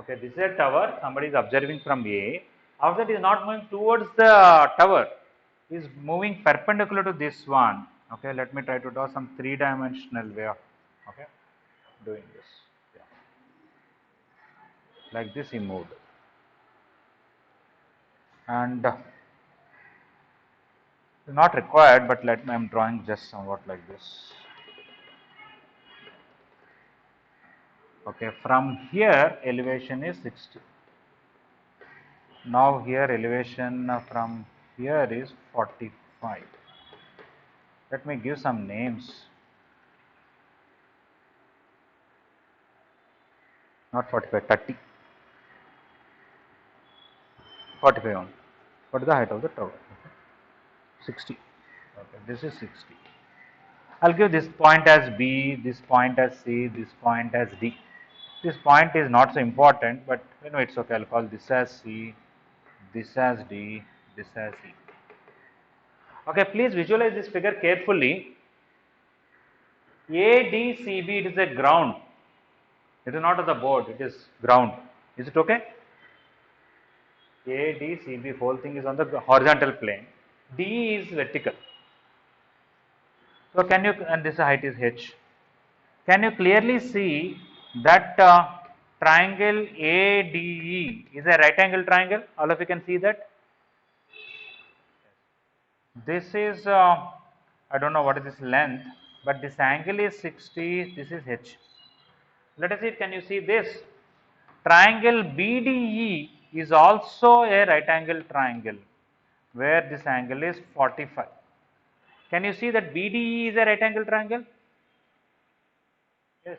Okay, this is a tower. Somebody is observing from A. After that, is not moving towards the tower. Is moving perpendicular to this one. Okay, let me try to draw some three-dimensional way of doing this. Yeah. Like this, he moved, and not required. But let me. I'm drawing just somewhat like this. Okay, from here elevation is 60. Now here elevation from here is 45. Let me give some names. Not 45, 30. 45 only. What is the height of the tower? Okay. 60. Okay, this is 60. I'll give this point as B, this point as C, this point as D. This point is not so important, but it's okay. I'll call this as C, this as D, this as E. Okay, please visualize this figure carefully. ADCB, it is a ground. It is not on the board, it is ground. Is it okay? ADCB, whole thing is on the horizontal plane. D is vertical. So can you, and this height is H. Can you clearly see that triangle ADE is a right angle triangle? All of you can see that. This is, I don't know what is this length, but this angle is 60, this is H. Let us see, can you see this? Triangle BDE is also a right angle triangle where this angle is 45. Can you see that BDE is a right angle triangle? Yes.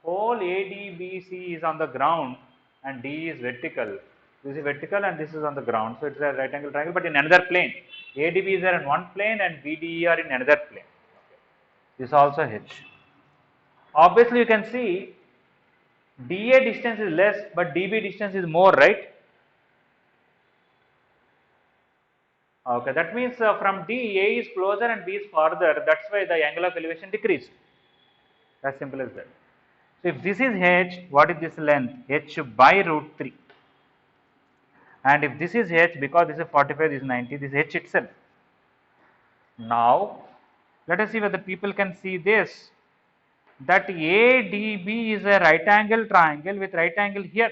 Whole ADBC is on the ground and D is vertical. This is vertical and this is on the ground. So, it is a right angle triangle, but in another plane. ADB is there in one plane and BDE are in another plane. This is also H. Obviously, you can see DA distance is less, but DB distance is more, right? Okay, that means from D, A is closer and B is farther. That's why the angle of elevation decreased. As simple as that. So, if this is H, what is this length? H by root 3. And if this is H, because this is 45, this is 90, this is H itself. Now, let us see whether people can see this. That ADB is a right angle triangle with right angle here.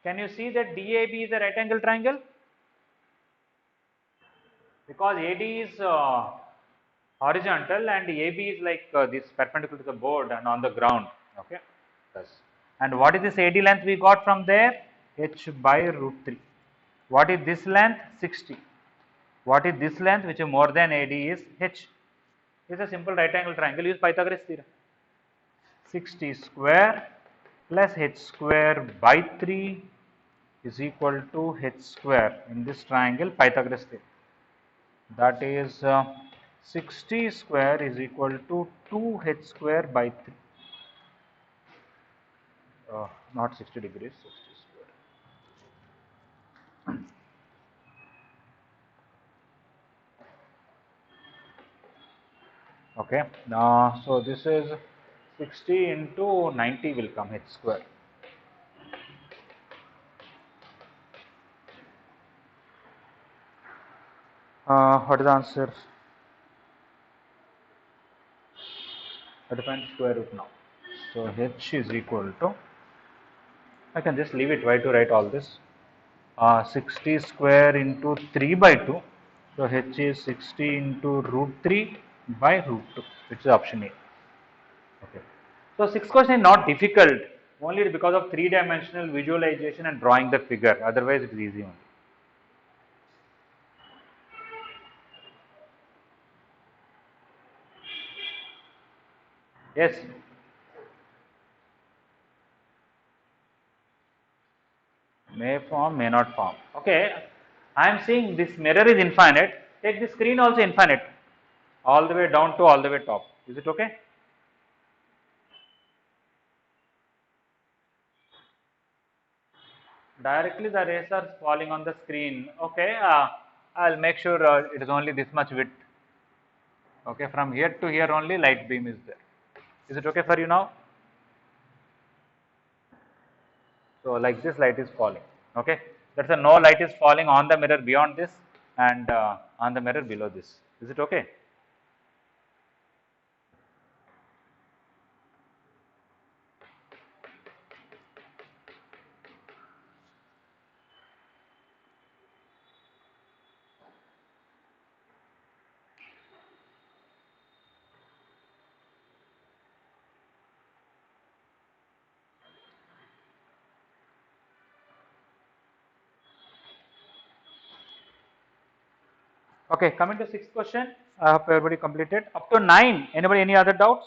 Can you see that DAB is a right angle triangle? Because AD is horizontal and AB is like this perpendicular to the board and on the ground. Okay. Yes. And what is this AD length we got from there? H by root 3. What is this length? 60. What is this length which is more than AD is H. It is a simple right angle triangle. Use Pythagoras theorem. 60 square plus H square by 3 is equal to H square in this triangle Pythagoras theorem. That is 60 square is equal to 2H square by 3. Not 60 degrees, 60 square. Okay, so this is 60 into 90 will come H square. What is the answer? I define square root now. So H is equal to, I can just leave it. Why to write all this? 60 square into 3 by 2. So H is 60 into root 3 by root 2, which is option A. Okay. So sixth question is not difficult, only because of three-dimensional visualization and drawing the figure. Otherwise, it is easy only. Yes. May form, may not form. Okay. I am saying this mirror is infinite. Take the screen also infinite, all the way down to all the way top. Is it okay? Directly the rays are falling on the screen. Okay. I'll make sure it is only this much width. Okay. From here to here only light beam is there. Is it okay for you now? So like this light is falling. Okay, that's a no light is falling on the mirror beyond this and on the mirror below this. Is it okay? Okay, coming to sixth question. I hope everybody completed up to 9. Anybody any other doubts?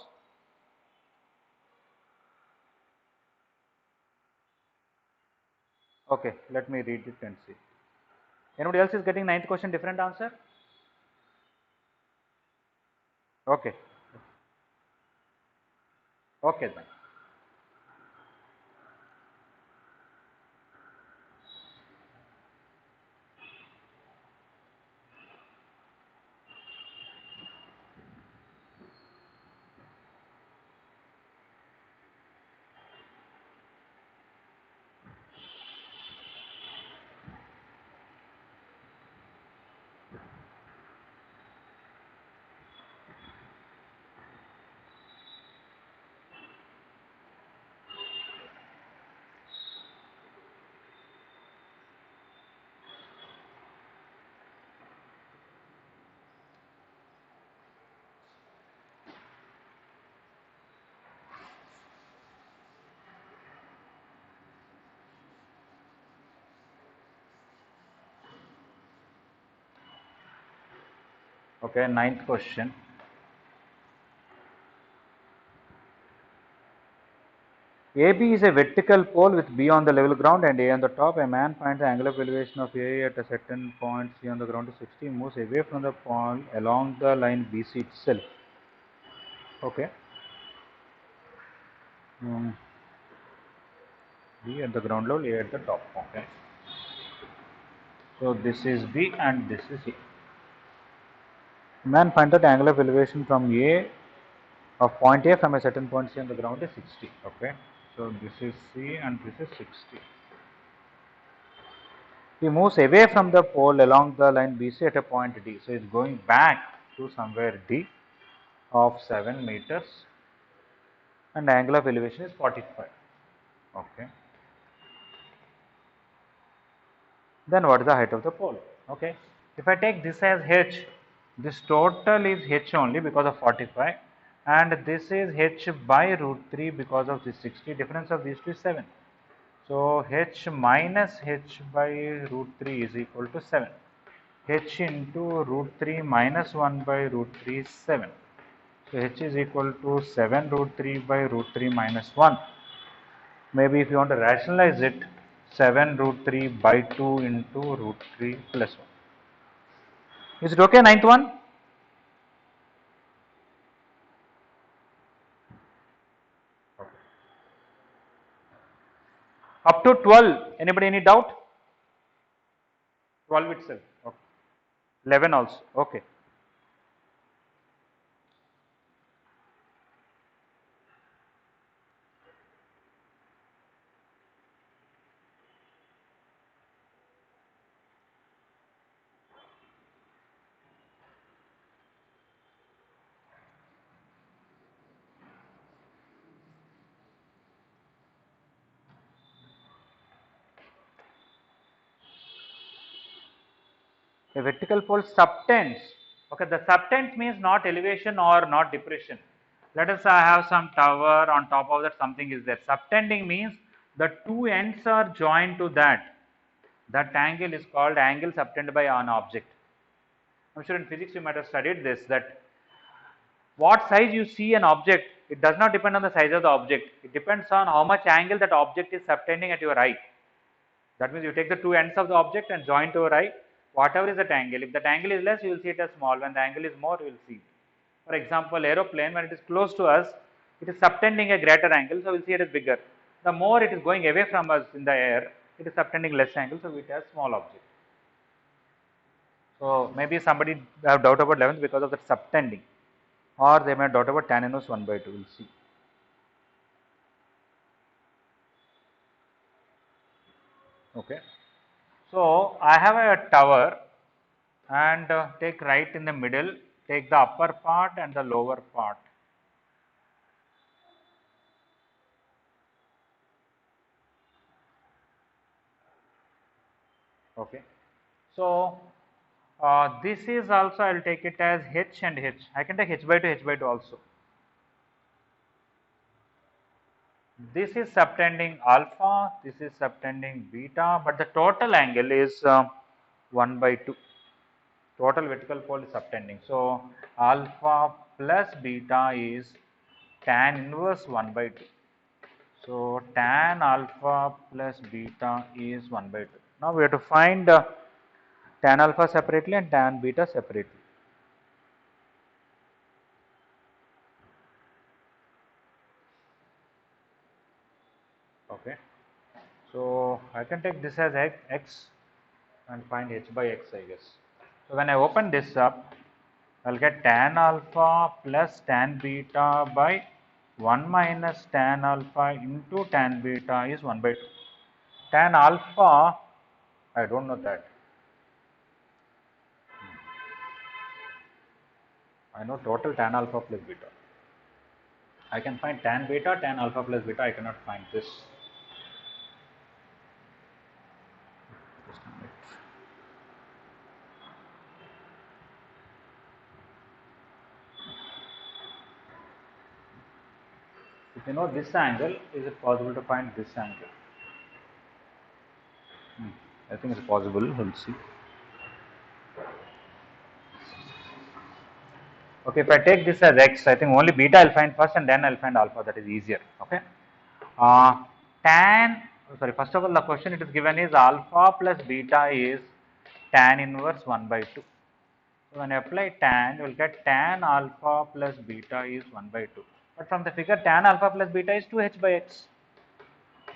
Okay, let me read it and see. Anybody else is getting ninth question different answer? Okay, okay then. Okay, ninth question. AB is a vertical pole with B on the level ground and A on the top. A man finds the angle of elevation of A at a certain point C on the ground is 60, moves away from the pole along the line BC itself. Okay. B at the ground level, A at the top. Okay. So this is B and this is A. Man finds that angle of elevation from A of point A from a certain point C on the ground is 60. Okay. So this is C and this is 60. He moves away from the pole along the line BC at a point D. So it's going back to somewhere D of 7 meters and angle of elevation is 45. Okay. Then what is the height of the pole? Okay. If I take this as h, this total is h only because of 45 and this is h by root 3 because of this 60. Difference of these two is 7. So h minus h by root 3 is equal to 7. H into root 3 minus 1 by root 3 is 7. So h is equal to 7 root 3 by root 3 minus 1. Maybe if you want to rationalize it, 7 root 3 by 2 into root 3 plus 1. Is it okay, ninth one? Okay. Up to 12, anybody any doubt? 12 itself. Okay. 11 also. Okay. A vertical pole subtends. Okay, the subtends means not elevation or not depression. Let us have some tower, on top of that something is there. Subtending means the two ends are joined to that. That angle is called angle subtended by an object. I'm sure in physics you might have studied this, that what size you see an object, it does not depend on the size of the object. It depends on how much angle that object is subtending at your eye. That means you take the two ends of the object and join to your eye. Whatever is that angle, if that angle is less, you will see it as small. When the angle is more, you will see it. For example, aeroplane, when it is close to us, it is subtending a greater angle, so we will see it as bigger. The more it is going away from us in the air, it is subtending less angle, so it has small object. So maybe somebody have doubt about 11th because of that subtending, or they may have doubt about tan inverse 1 by 2. We'll see. Okay. So I have a tower and take right in the middle, take the upper part and the lower part. Okay. So this is also, I will take it as h and h. I can take h by 2, h by 2 also. This is subtending alpha, this is subtending beta, but the total angle is 1 by 2. Total vertical pole is subtending. So alpha plus beta is tan inverse 1 by 2. So tan alpha plus beta is 1 by 2. Now we have to find tan alpha separately and tan beta separately. Okay. So I can take this as x and find h by x, I guess. So when I open this up, I'll get tan alpha plus tan beta by 1 minus tan alpha into tan beta is 1 by 2. Tan alpha, I don't know that. I know total tan alpha plus beta. I can find tan beta, tan alpha plus beta. I cannot find this. Just a minute. If you know this angle, is it possible to find this angle? I think it's possible. We'll see. Okay, if I take this as x, I think only beta I'll find first and then I'll find alpha. That is easier. Okay. Tan, sorry, first of all, the question it is given is alpha plus beta is tan inverse 1 by 2. So when I apply tan, you will get tan alpha plus beta is 1 by 2. But from the figure, tan alpha plus beta is 2h by x.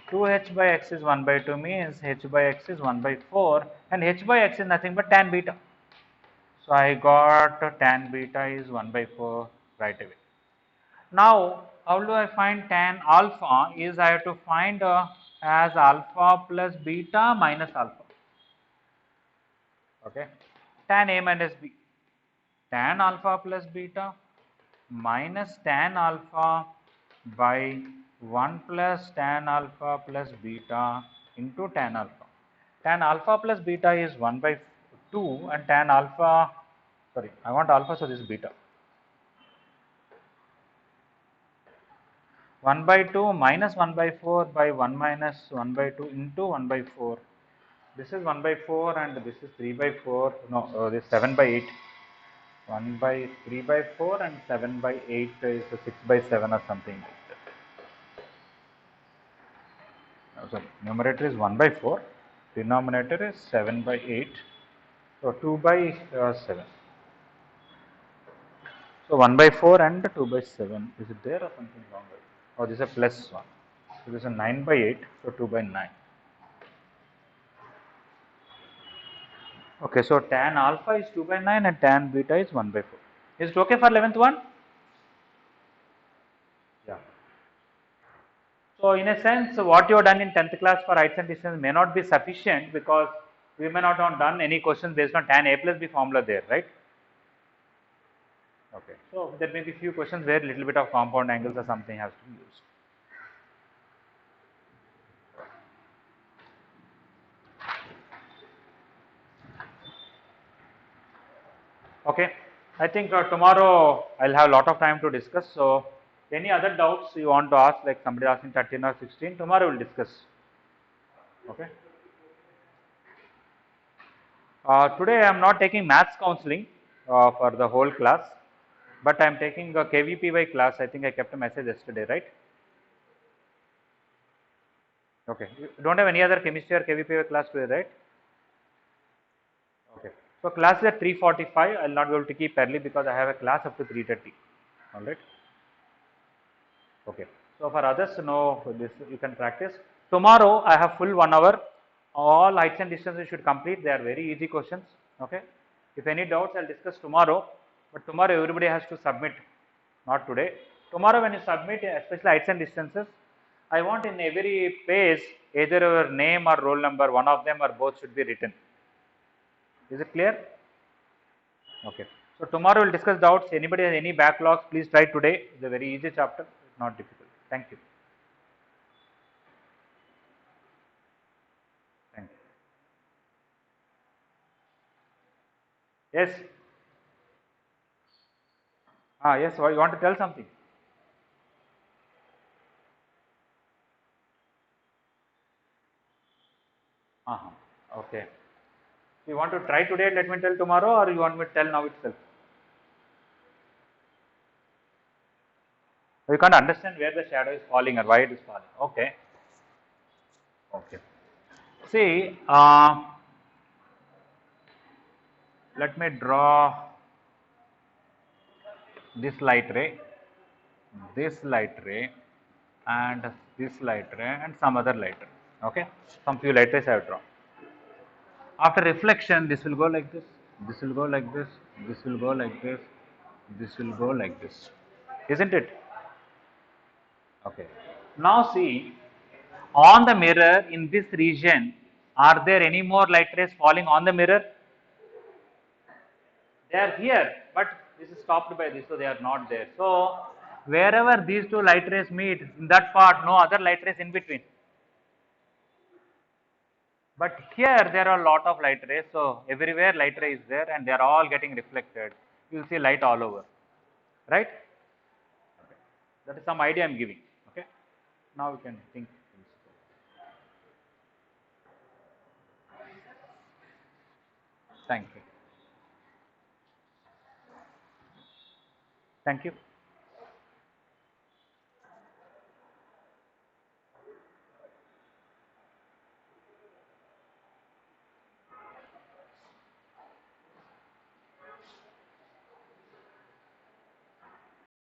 2h by x is 1 by 2 means h by x is 1 by 4 and h by x is nothing but tan beta. So I got tan beta is 1 by 4 right away. Now, how do I find tan alpha? Is I have to find as alpha plus beta minus alpha. Okay, tan A minus B. Tan alpha plus beta minus tan alpha by 1 plus tan alpha plus beta into tan alpha. Tan alpha plus beta is 1 by 2 and tan alpha, sorry, I want alpha, so this is beta. 1 by 2 minus 1 by 4 by 1 minus 1 by 2 into 1 by 4. This is 1 by 4 and this is 3 by 4. No, this is 7 by 8. 1 by 3 by 4 and 7 by 8 is 6 by 7 or something like that. Sorry, numerator is 1 by 4, denominator is 7 by 8. So 2 by 7. So 1 by 4 and 2 by 7. Is it there or something longer? Oh, this is a plus 1. So this is a 9 by 8. So 2 by 9. Okay, so tan alpha is 2 by 9 and tan beta is 1 by 4. Is it okay for 11th one? Yeah. So in a sense, what you have done in 10th class for heights and distance may not be sufficient because we may not have done any questions based on tan A plus B formula there, right? Okay. So there may be few questions where little bit of compound angles or something has to be used. Okay. I think tomorrow I'll have a lot of time to discuss. So any other doubts you want to ask, like somebody asking 13 or 16, tomorrow we'll discuss. Okay. Today I am not taking maths counseling for the whole class, but I am taking a KVPY class. I think I kept a message yesterday, right? Okay. You don't have any other chemistry or KVPY class today, right? Okay. So class is at 3:45. I will not be able to keep early because I have a class up to 3:30. All right. Okay. So for others, no, this you can practice. Tomorrow I have full 1 hour. All heights and distances you should complete. They are very easy questions. Okay. If any doubts, I'll discuss tomorrow. But tomorrow everybody has to submit, not today. Tomorrow when you submit, especially heights and distances, I want in every page either your name or roll number, one of them or both should be written. Is it clear? Okay. So tomorrow we'll discuss doubts. Anybody has any backlogs, please try today. It's a very easy chapter, it's not difficult. Thank you. Thank you. Yes. Yes. You want to tell something? Okay. You want to try today? Let me tell tomorrow, or you want me to tell now itself? You can't understand where the shadow is falling or why it is falling. Okay. Okay. See, let me draw this light ray, this light ray, and this light ray, and some other light ray. Okay. Some few light rays I have drawn. After reflection, this will go like this. This will go like this. This will go like this. This will go like this. Isn't it? Okay. Now see, on the mirror in this region, are there any more light rays falling on the mirror? They are here, but this is stopped by this, so they are not there. So wherever these two light rays meet, in that part, no other light rays in between. But here there are a lot of light rays, so everywhere light ray is there and they are all getting reflected. You will see light all over, right? That is some idea I am giving. Okay. Now we can think. Thank you. Thank you.